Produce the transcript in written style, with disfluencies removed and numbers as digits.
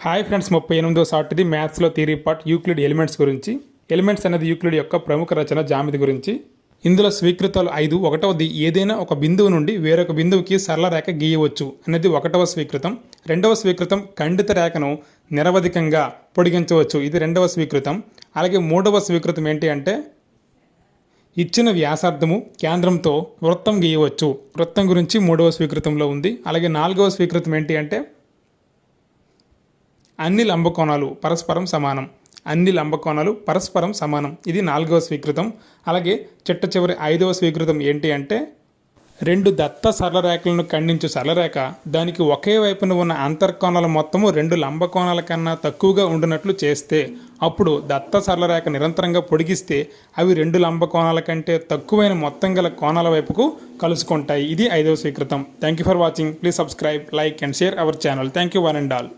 Hi friends, 38వ short ఇది మ్యాథ్స్లో theory part Euclid elements గురించి. ఎలిమెంట్స్ అనేది యూక్లిడ్ యొక్క ప్రముఖ రచన జామితి గురించి. ఇందులో స్వీకృతాలు 5. ఒకటవది ఏదైనా ఒక బిందువు నుండి వేరొక బిందువుకి సరళ రేఖ గీయవచ్చు అనేది ఒకటవ స్వీకృతం. రెండవ స్వీకృతం ఖండిత రేఖను నిరవధికంగా పొడిగించవచ్చు, ఇది రెండవ స్వీకృతం. అలాగే మూడవ స్వీకృతం ఏంటి అంటే ఇచ్చిన వ్యాసార్థము కేంద్రంతో వృత్తం గీయవచ్చు. వృత్తం గురించి మూడవ స్వీకృతంలో ఉంది. అలాగే నాలుగవ స్వీకృతం ఏంటి అంటే అన్ని లంబకోణాలు పరస్పరం సమానం. అన్ని లంబకోణాలు పరస్పరం సమానం, ఇది నాలుగవ స్వీకృతం. అలాగే చిట్ట చివరి 5వ స్వీకృతం ఏంటి అంటే రెండు దత్త సరళరేఖలను ఖండించు సరళరేఖ దానికి ఒకే వైపున ఉన్న అంతర్కోణాల మొత్తము రెండు లంబకోణాల కన్నా తక్కువగా ఉండినట్లు చేస్తే అప్పుడు దత్త సరళరేఖ నిరంతరంగా పొడిగిస్తే అవి రెండు లంబకోణాల కంటే తక్కువైన మొత్తం గల కోణాల వైపుకు కలుసుకుంటాయి. ఇది 5వ స్వీకృతం. Thank you for watching. Please subscribe, like and share our channel. Thank you one and all.